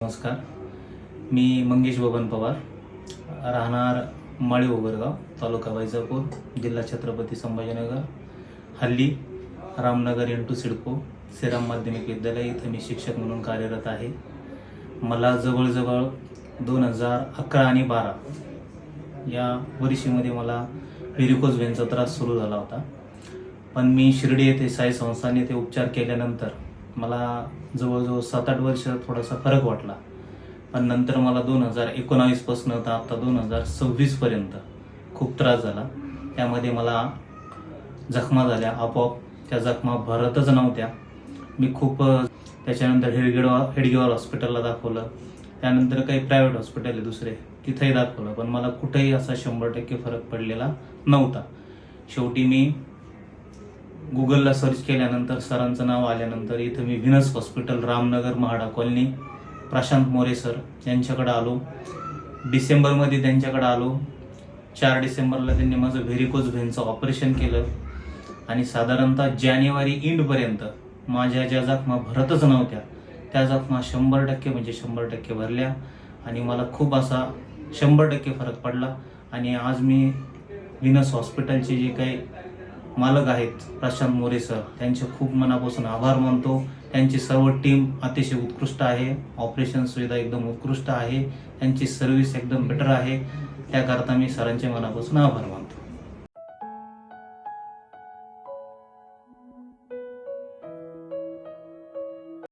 नमस्कार. मी मंगेश बबन पवार, राहणार माळी उगरगाव, तालुका वैजापूर, जिल्हा छत्रपती संभाजीनगर. हल्ली रामनगर इंटू सिडको श्रीराम माध्यमिक विद्यालय इथं मी शिक्षक म्हणून कार्यरत आहे. मला जवळजवळ 2011 आणि 12 या वर्षीमध्ये मला व्हेरिकोज व्हेनचा त्रास सुरू झाला होता. पण मी शिर्डी येथे साई संस्थान येथे उपचार केल्यानंतर मला जवळजवळ 7-8 वर्ष थोडासा फरक वाटला. पण नंतर मला 2019 पासून तर आता 2026 पर्यंत खूप त्रास झाला. त्यामध्ये मला जखमा झाल्या, आपोआप त्या जखमा भरतच नव्हत्या. मी खूप त्याच्यानंतर हेडगेवार हॉस्पिटलला दाखवलं. त्यानंतर काही प्रायव्हेट हॉस्पिटल आहे दुसरे, तिथंही दाखवलं. पण मला कुठेही असा 100% फरक पडलेला नव्हता. शेवटी मी गुगलला सर्च केल्यानंतर सरांचं नाव आल्यानंतर इथं मी Venus hospital Ramnagar MHADA colony Prashant More sir यांच्याकडे आलो. डिसेंबरमध्ये त्यांच्याकडे आलो. 4 डिसेंबरला त्यांनी माझं व्हेरिकोज व्हेनचं ऑपरेशन केलं आणि साधारणतः जानेवारी एंडपर्यंत माझ्या ज्या जखमा भरतच नव्हत्या त्या जखमा 100% म्हणजे 100% भरल्या आणि मला खूप असा 100% फरक पडला. आणि आज मी व्हीनस हॉस्पिटलचे जे काही मालक आहेत प्रशांत मोरे सर, त्यांचे खूप मनापासून आभार मानतो. त्यांची सर्व टीम अतिशय उत्कृष्ट आहे. ऑपरेशन सुविधा एकदम उत्कृष्ट आहे. त्यांची सर्व्हिस एकदम बेटर आहे. त्याकरता मी सरांचे मनापासून आभार मानतो.